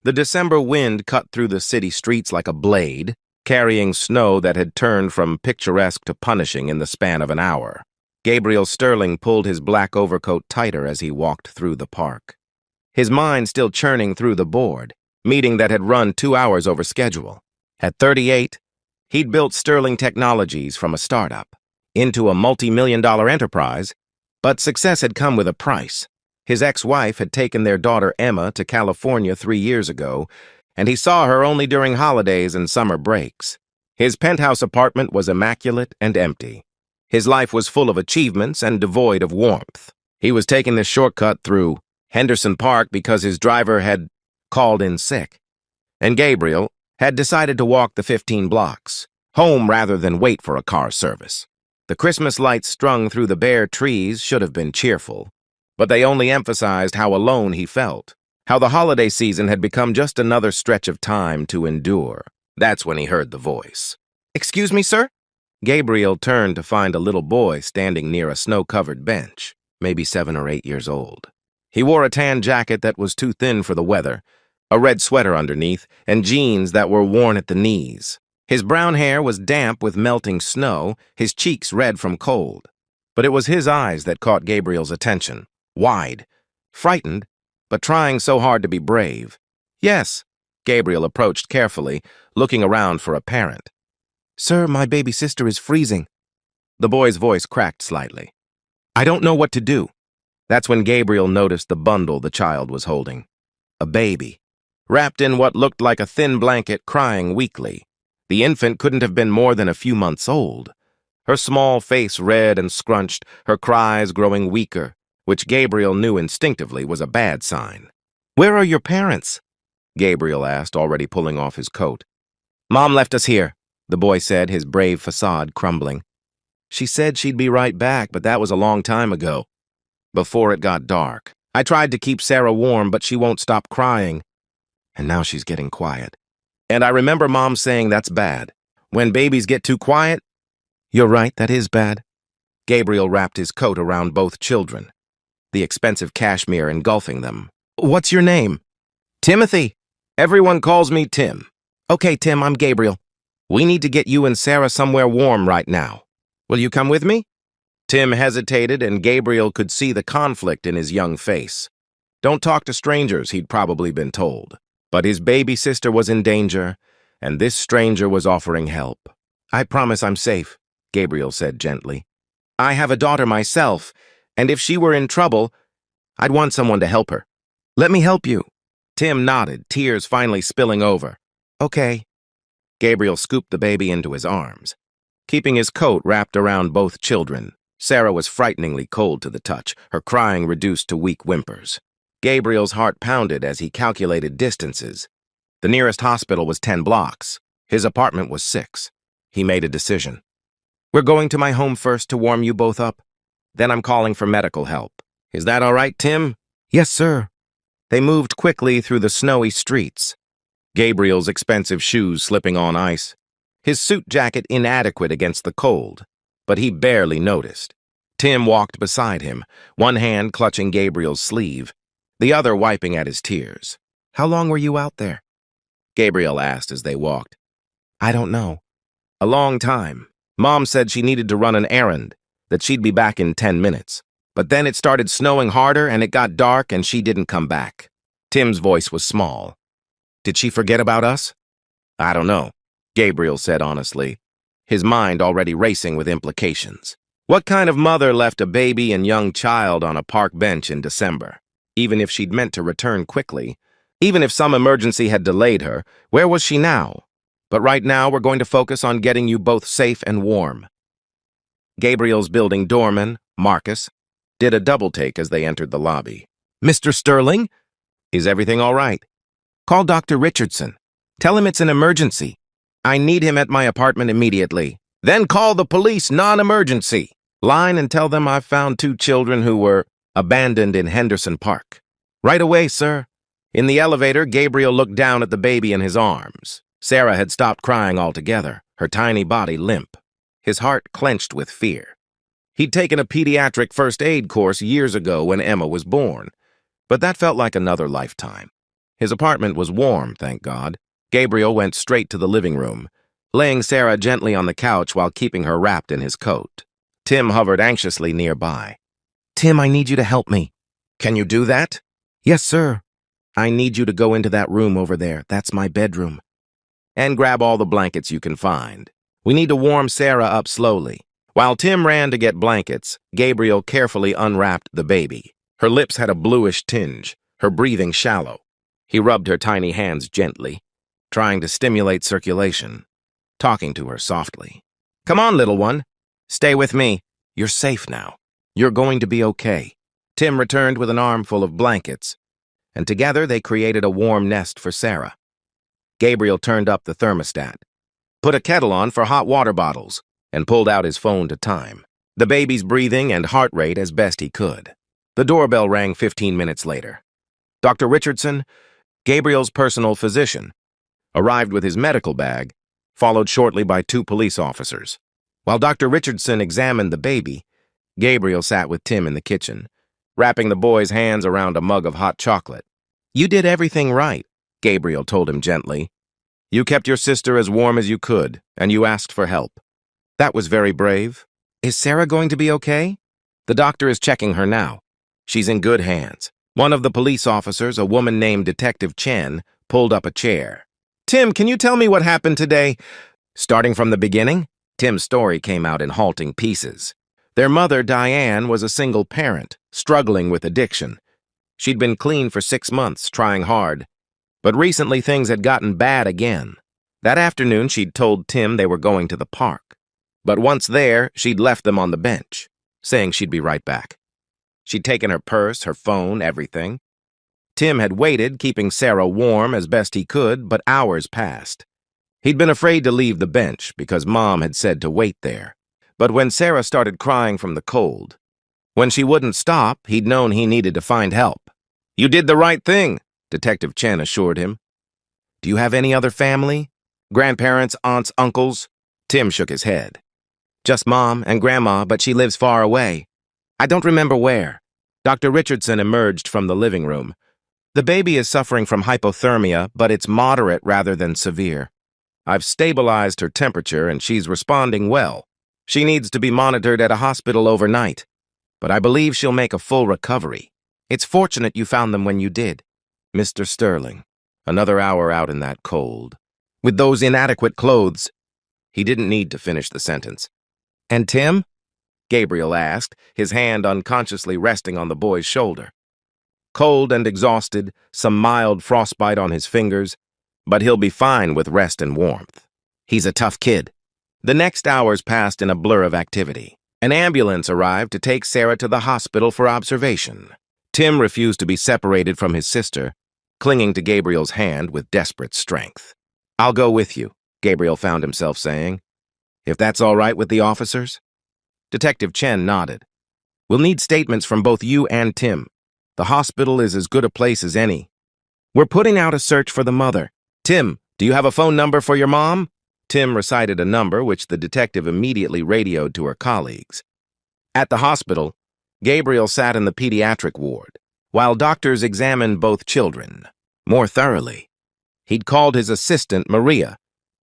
The December wind cut through the city streets like a blade, carrying snow that had turned from picturesque to punishing in the span of an hour. Gabriel Sterling pulled his black overcoat tighter as he walked through the park. His mind still churning through the board, meeting that had run 2 hours over schedule. At 38, he'd built Sterling Technologies from a startup into a multi-million-dollar enterprise, but success had come with a price. His ex-wife had taken their daughter Emma to California 3 years ago, and he saw her only during holidays and summer breaks. His penthouse apartment was immaculate and empty. His life was full of achievements and devoid of warmth. He was taking this shortcut through Henderson Park because his driver had called in sick, and Gabriel had decided to walk the 15 blocks, home rather than wait for a car service. The Christmas lights strung through the bare trees should have been cheerful, but they only emphasized how alone he felt, how the holiday season had become just another stretch of time to endure. That's when he heard the voice. "Excuse me, sir?" Gabriel turned to find a little boy standing near a snow-covered bench, maybe 7 or 8 years old. He wore a tan jacket that was too thin for the weather, a red sweater underneath, and jeans that were worn at the knees. His brown hair was damp with melting snow, his cheeks red from cold. But it was his eyes that caught Gabriel's attention, wide, frightened, but trying so hard to be brave. "Yes," Gabriel approached carefully, looking around for a parent. "Sir, my baby sister is freezing." The boy's voice cracked slightly. "I don't know what to do." That's when Gabriel noticed the bundle the child was holding. A baby, wrapped in what looked like a thin blanket, crying weakly. The infant couldn't have been more than a few months old. Her small face red and scrunched, her cries growing weaker, which Gabriel knew instinctively was a bad sign. "Where are your parents?" Gabriel asked, already pulling off his coat. "Mom left us here," the boy said, his brave facade crumbling. "She said she'd be right back, but that was a long time ago, before it got dark. I tried to keep Sarah warm, but she won't stop crying. And now she's getting quiet. And I remember Mom saying that's bad. When babies get too quiet." "You're right, that is bad." Gabriel wrapped his coat around both children, the expensive cashmere engulfing them. "What's your name?" "Timothy. Everyone calls me Tim." "Okay, Tim, I'm Gabriel. We need to get you and Sarah somewhere warm right now. Will you come with me?" Tim hesitated, and Gabriel could see the conflict in his young face. Don't talk to strangers, he'd probably been told. But his baby sister was in danger, and this stranger was offering help. "I promise I'm safe," Gabriel said gently. "I have a daughter myself, and if she were in trouble, I'd want someone to help her. Let me help you." Tim nodded, tears finally spilling over. "Okay." Gabriel scooped the baby into his arms, keeping his coat wrapped around both children. Sarah was frighteningly cold to the touch, her crying reduced to weak whimpers. Gabriel's heart pounded as he calculated distances. The nearest hospital was 10 blocks. His apartment was 6. He made a decision. "We're going to my home first to warm you both up. Then I'm calling for medical help. Is that all right, Tim?" "Yes, sir." They moved quickly through the snowy streets, Gabriel's expensive shoes slipping on ice, his suit jacket inadequate against the cold, but he barely noticed. Tim walked beside him, one hand clutching Gabriel's sleeve, the other wiping at his tears. "How long were you out there?" Gabriel asked as they walked. "I don't know." "A long time. Mom said she needed to run an errand, that she'd be back in 10 minutes. But then it started snowing harder and it got dark and she didn't come back." Tim's voice was small. "Did she forget about us?" "I don't know," Gabriel said honestly, his mind already racing with implications. What kind of mother left a baby and young child on a park bench in December? Even if she'd meant to return quickly, even if some emergency had delayed her, where was she now? "But right now we're going to focus on getting you both safe and warm." Gabriel's building doorman, Marcus, did a double-take as they entered the lobby. "Mr. Sterling? Is everything all right?" "Call Dr. Richardson. Tell him it's an emergency. I need him at my apartment immediately." "Then call the police non-emergency. Line and tell them I've found 2 children who were abandoned in Henderson Park." "Right away, sir." In the elevator, Gabriel looked down at the baby in his arms. Sarah had stopped crying altogether, her tiny body limp. His heart clenched with fear. He'd taken a pediatric first aid course years ago when Emma was born, but that felt like another lifetime. His apartment was warm, thank God. Gabriel went straight to the living room, laying Sarah gently on the couch while keeping her wrapped in his coat. Tim hovered anxiously nearby. "Tim, I need you to help me." "Can you do that?" "Yes, sir. I need you to go into that room over there. That's my bedroom. And grab all the blankets you can find. We need to warm Sarah up slowly." While Tim ran to get blankets, Gabriel carefully unwrapped the baby. Her lips had a bluish tinge, her breathing shallow. He rubbed her tiny hands gently, trying to stimulate circulation, talking to her softly. "Come on, little one. Stay with me. You're safe now. You're going to be okay." Tim returned with an armful of blankets, and together they created a warm nest for Sarah. Gabriel turned up the thermostat, put a kettle on for hot water bottles, and pulled out his phone to time the baby's breathing and heart rate as best he could. The doorbell rang 15 minutes later. Dr. Richardson, Gabriel's personal physician, arrived with his medical bag, followed shortly by 2 police officers. While Dr. Richardson examined the baby, Gabriel sat with Tim in the kitchen, wrapping the boy's hands around a mug of hot chocolate. "You did everything right," Gabriel told him gently. "You kept your sister as warm as you could, and you asked for help. That was very brave. Is Sarah going to be okay?" "The doctor is checking her now. She's in good hands." One of the police officers, a woman named Detective Chen, pulled up a chair. "Tim, can you tell me what happened today?" Starting from the beginning, Tim's story came out in halting pieces. Their mother, Diane, was a single parent, struggling with addiction. She'd been clean for 6 months, trying hard. But recently things had gotten bad again. That afternoon, she'd told Tim they were going to the park. But once there, she'd left them on the bench, saying she'd be right back. She'd taken her purse, her phone, everything. Tim had waited, keeping Sarah warm as best he could, but hours passed. He'd been afraid to leave the bench because Mom had said to wait there. But when Sarah started crying from the cold, when she wouldn't stop, he'd known he needed to find help. "You did the right thing," Detective Chen assured him. "Do you have any other family? Grandparents, aunts, uncles?" Tim shook his head. "Just Mom and Grandma, but she lives far away. I don't remember where." Dr. Richardson emerged from the living room. "The baby is suffering from hypothermia, but it's moderate rather than severe. I've stabilized her temperature and she's responding well. She needs to be monitored at a hospital overnight, but I believe she'll make a full recovery. It's fortunate you found them when you did. Mr. Sterling, another hour out in that cold, with those inadequate clothes." He didn't need to finish the sentence. "And Tim?" Gabriel asked, his hand unconsciously resting on the boy's shoulder. "Cold and exhausted, some mild frostbite on his fingers, but he'll be fine with rest and warmth. He's a tough kid." The next hours passed in a blur of activity. An ambulance arrived to take Sarah to the hospital for observation. Tim refused to be separated from his sister, clinging to Gabriel's hand with desperate strength. "I'll go with you," Gabriel found himself saying. "If that's all right with the officers?" Detective Chen nodded. "We'll need statements from both you and Tim. The hospital is as good a place as any. We're putting out a search for the mother. Tim, do you have a phone number for your mom?" Tim recited a number which the detective immediately radioed to her colleagues. At the hospital, Gabriel sat in the pediatric ward, while doctors examined both children more thoroughly. He'd called his assistant, Maria,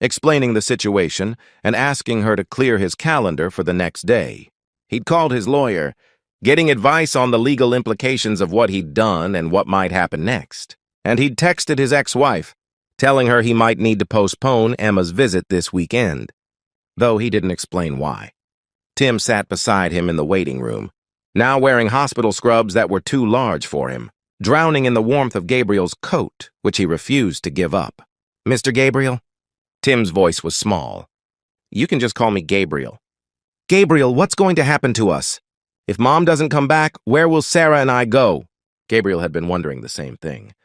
explaining the situation and asking her to clear his calendar for the next day. He'd called his lawyer, getting advice on the legal implications of what he'd done and what might happen next. And he'd texted his ex-wife, telling her he might need to postpone Emma's visit this weekend, though he didn't explain why. Tim sat beside him in the waiting room, now wearing hospital scrubs that were too large for him, drowning in the warmth of Gabriel's coat, which he refused to give up. "Mr. Gabriel?" Tim's voice was small. "You can just call me Gabriel." "Gabriel, what's going to happen to us? If Mom doesn't come back, where will Sarah and I go?" Gabriel had been wondering the same thing.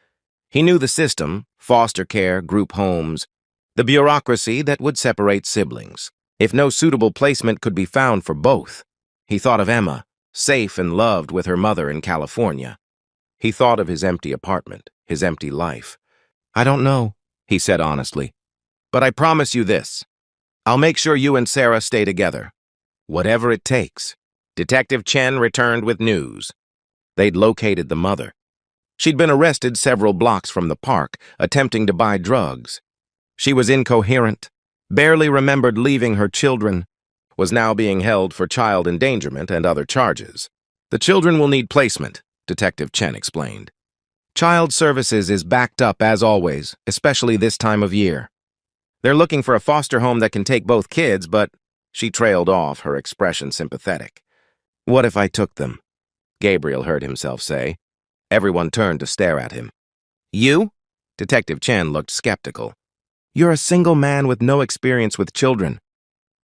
He knew the system, foster care, group homes, the bureaucracy that would separate siblings. If no suitable placement could be found for both, he thought of Emma, safe and loved with her mother in California. He thought of his empty apartment, his empty life. "I don't know," he said honestly. "But I promise you this. I'll make sure you and Sarah stay together. Whatever it takes." Detective Chen returned with news. They'd located the mother. She'd been arrested several blocks from the park, attempting to buy drugs. She was incoherent, barely remembered leaving her children, was now being held for child endangerment and other charges. The children will need placement, Detective Chen explained. Child Services is backed up as always, especially this time of year. They're looking for a foster home that can take both kids, but she trailed off, her expression sympathetic. What if I took them? Gabriel heard himself say. Everyone turned to stare at him. You? Detective Chen looked skeptical. You're a single man with no experience with children.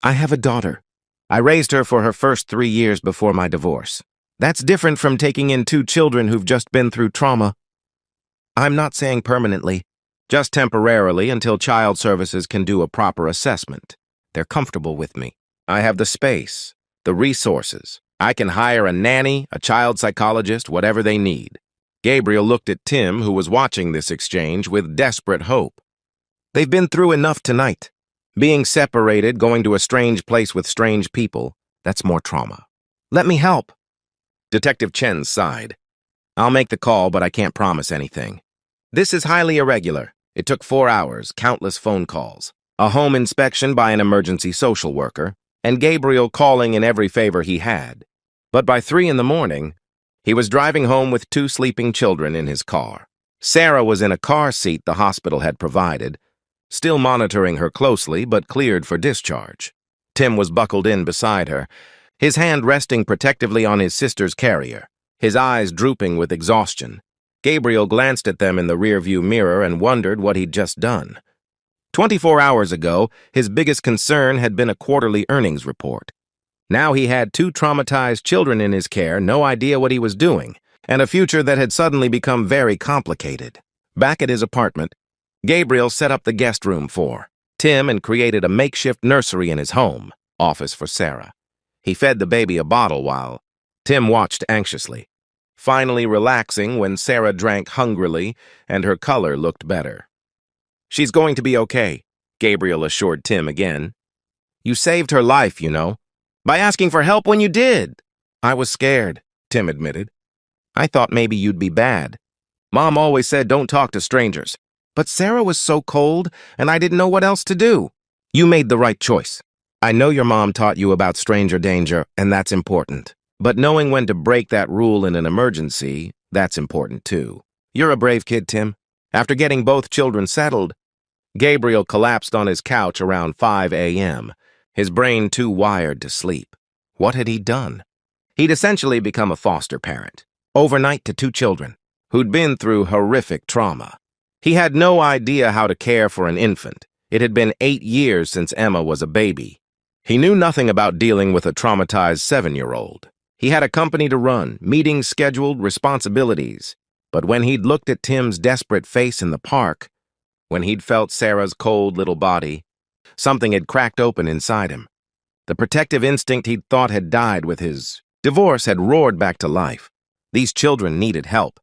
I have a daughter. I raised her for her first 3 years before my divorce. That's different from taking in 2 children who've just been through trauma. I'm not saying permanently, just temporarily until Child Services can do a proper assessment. They're comfortable with me. I have the space, the resources. I can hire a nanny, a child psychologist, whatever they need. Gabriel looked at Tim, who was watching this exchange, with desperate hope. They've been through enough tonight. Being separated, going to a strange place with strange people, that's more trauma. Let me help. Detective Chen sighed. I'll make the call, but I can't promise anything. This is highly irregular. It took 4 hours, countless phone calls, a home inspection by an emergency social worker, and Gabriel calling in every favor he had. But by 3 in the morning, he was driving home with 2 sleeping children in his car. Sarah was in a car seat the hospital had provided, still monitoring her closely, but cleared for discharge. Tim was buckled in beside her, his hand resting protectively on his sister's carrier, his eyes drooping with exhaustion. Gabriel glanced at them in the rearview mirror and wondered what he'd just done. 24 hours ago, his biggest concern had been a quarterly earnings report. Now he had 2 traumatized children in his care, no idea what he was doing, and a future that had suddenly become very complicated. Back at his apartment, Gabriel set up the guest room for Tim and created a makeshift nursery in his home, office for Sarah. He fed the baby a bottle while Tim watched anxiously, finally relaxing when Sarah drank hungrily and her color looked better. She's going to be okay, Gabriel assured Tim again. You saved her life, you know, by asking for help when you did. I was scared, Tim admitted. I thought maybe you'd be bad. Mom always said don't talk to strangers. But Sarah was so cold, and I didn't know what else to do. You made the right choice. I know your mom taught you about stranger danger, and that's important. But knowing when to break that rule in an emergency, that's important too. You're a brave kid, Tim. After getting both children settled, Gabriel collapsed on his couch around 5 a.m., his brain too wired to sleep. What had he done? He'd essentially become a foster parent, overnight to 2 children, who'd been through horrific trauma. He had no idea how to care for an infant. It had been 8 years since Emma was a baby. He knew nothing about dealing with a traumatized 7-year-old. He had a company to run, meetings scheduled, responsibilities. But when he'd looked at Tim's desperate face in the park, when he'd felt Sarah's cold little body, something had cracked open inside him. The protective instinct he'd thought had died with his divorce had roared back to life. These children needed help.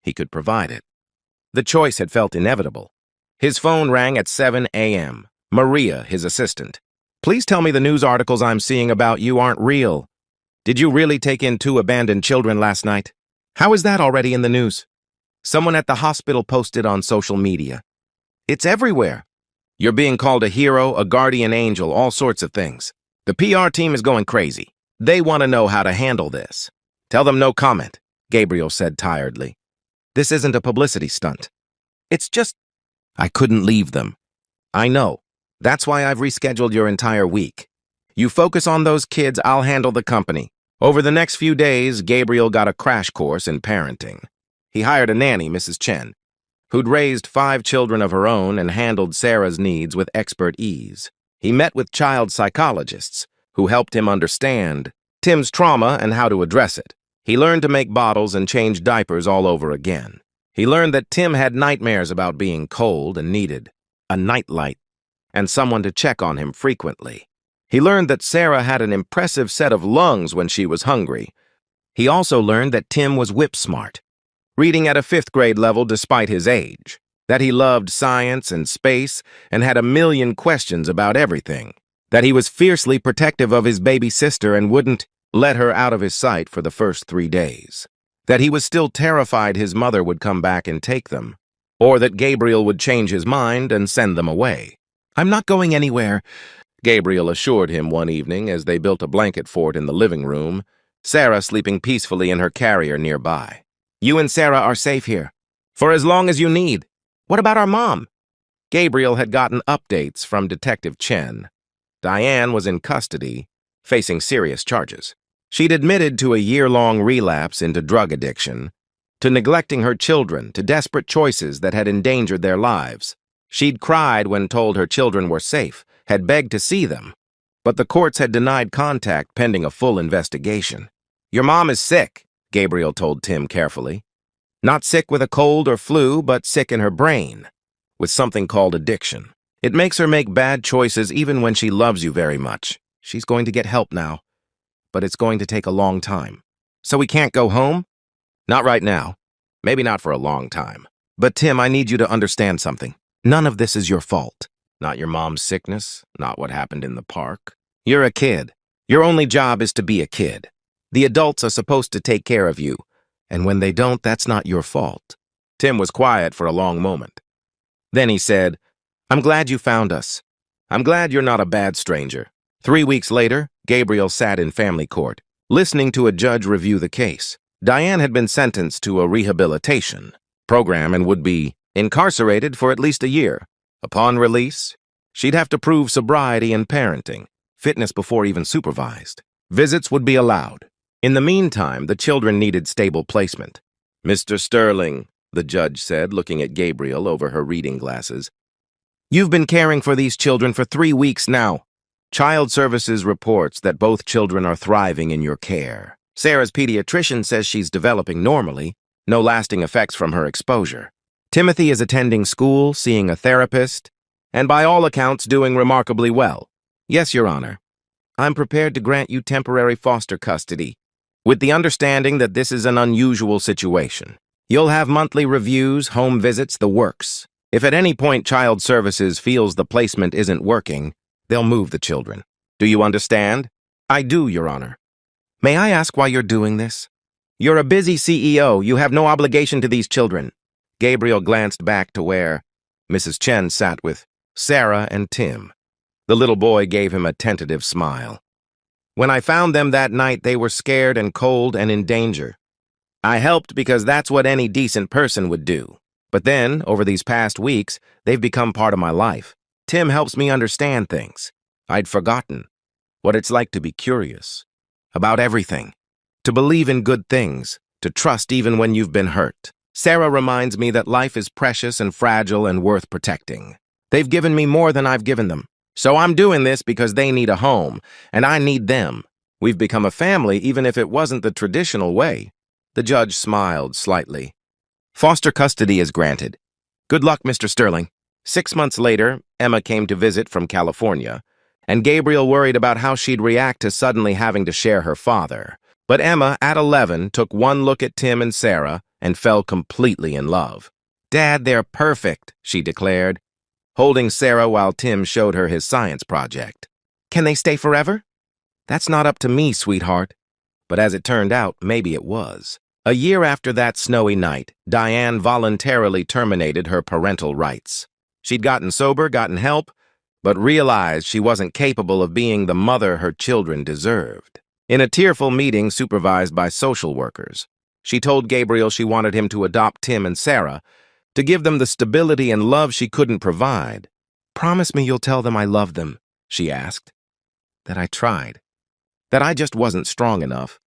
He could provide it. The choice had felt inevitable. His phone rang at 7 a.m. Maria, his assistant. Please tell me the news articles I'm seeing about you aren't real. Did you really take in 2 abandoned children last night? How is that already in the news? Someone at the hospital posted on social media. It's everywhere. You're being called a hero, a guardian angel, all sorts of things. The PR team is going crazy. They want to know how to handle this. Tell them no comment, Gabriel said tiredly. This isn't a publicity stunt. It's just, I couldn't leave them. I know. That's why I've rescheduled your entire week. You focus on those kids, I'll handle the company. Over the next few days, Gabriel got a crash course in parenting. He hired a nanny, Mrs. Chen, who'd raised 5 children of her own and handled Sarah's needs with expert ease. He met with child psychologists, who helped him understand Tim's trauma and how to address it. He learned to make bottles and change diapers all over again. He learned that Tim had nightmares about being cold and needed a nightlight and someone to check on him frequently. He learned that Sarah had an impressive set of lungs when she was hungry. He also learned that Tim was whip smart, reading at a 5th grade level despite his age, that he loved science and space and had a million questions about everything, that he was fiercely protective of his baby sister and wouldn't let her out of his sight for the first 3 days. that he was still terrified his mother would come back and take them, or that Gabriel would change his mind and send them away. "I'm not going anywhere," Gabriel assured him one evening as they built a blanket fort in the living room, Sarah sleeping peacefully in her carrier nearby. "You and Sarah are safe here. For as long as you need. What about our mom?" Gabriel had gotten updates from Detective Chen. Diane was in custody, facing serious charges. She'd admitted to a year-long relapse into drug addiction, to neglecting her children, to desperate choices that had endangered their lives. She'd cried when told her children were safe, had begged to see them, but the courts had denied contact pending a full investigation. "Your mom is sick," Gabriel told Tim carefully. "Not sick with a cold or flu, but sick in her brain, with something called addiction. It makes her make bad choices even when she loves you very much. She's going to get help now, but it's going to take a long time." "So we can't go home?" "Not right now. Maybe not for a long time. But Tim, I need you to understand something. None of this is your fault. Not your mom's sickness, not what happened in the park. You're a kid. Your only job is to be a kid. The adults are supposed to take care of you, and when they don't, that's not your fault." Tim was quiet for a long moment. Then he said, "I'm glad you found us. I'm glad you're not a bad stranger." 3 weeks later, Gabriel sat in family court, listening to a judge review the case. Diane had been sentenced to a rehabilitation program and would be incarcerated for at least a year. Upon release, she'd have to prove sobriety and parenting, fitness before even supervised. Visits would be allowed. In the meantime, the children needed stable placement. "Mr. Sterling," the judge said, looking at Gabriel over her reading glasses, "you've been caring for these children for 3 weeks now. Child Services reports that both children are thriving in your care. Sarah's pediatrician says she's developing normally, no lasting effects from her exposure. Timothy is attending school, seeing a therapist, and by all accounts doing remarkably well. Yes, Your Honor. I'm prepared to grant you temporary foster custody, with the understanding that this is an unusual situation. You'll have monthly reviews, home visits, the works. If at any point Child Services feels the placement isn't working, they'll move the children. Do you understand?" "I do, Your Honor." "May I ask why you're doing this?" "You're a busy CEO. You have no obligation to these children." Gabriel glanced back to where Mrs. Chen sat with Sarah and Tim. The little boy gave him a tentative smile. "When I found them that night, they were scared and cold and in danger. I helped because that's what any decent person would do. But then, over these past weeks, they've become part of my life. Tim helps me understand things. I'd forgotten what it's like to be curious about everything, to believe in good things, to trust even when you've been hurt. Sarah reminds me that life is precious and fragile and worth protecting. They've given me more than I've given them. So I'm doing this because they need a home, and I need them. We've become a family even if it wasn't the traditional way." The judge smiled slightly. "Foster custody is granted. Good luck, Mr. Sterling." 6 months later, Emma came to visit from California, and Gabriel worried about how she'd react to suddenly having to share her father. But Emma, at 11, took one look at Tim and Sarah and fell completely in love. "Dad, they're perfect," she declared, holding Sarah while Tim showed her his science project. "Can they stay forever?" "That's not up to me, sweetheart." But as it turned out, maybe it was. A year after that snowy night, Diane voluntarily terminated her parental rights. She'd gotten sober, gotten help, but realized she wasn't capable of being the mother her children deserved. In a tearful meeting supervised by social workers, she told Gabriel she wanted him to adopt Tim and Sarah, to give them the stability and love she couldn't provide. "Promise me you'll tell them I love them," she asked. "That I tried. That I just wasn't strong enough.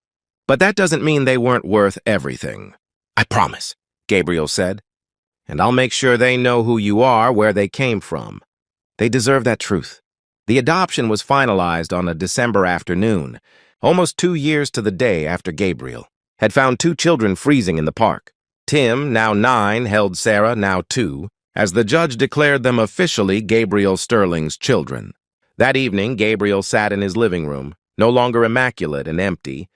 But that doesn't mean they weren't worth everything." "I promise," Gabriel said. "And I'll make sure they know who you are, where they came from. They deserve that truth." The adoption was finalized on a December afternoon, almost 2 years to the day after Gabriel had found 2 children freezing in the park. Tim, now 9, held Sarah, now 2, as the judge declared them officially Gabriel Sterling's children. That evening, Gabriel sat in his living room, no longer immaculate and empty,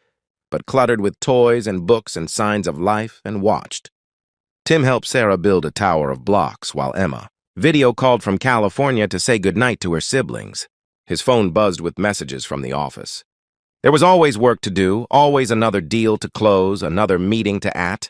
but cluttered with toys and books and signs of life, and watched. Tim helped Sarah build a tower of blocks, while Emma video called from California to say goodnight to her siblings. His phone buzzed with messages from the office. There was always work to do, always another deal to close, another meeting to at.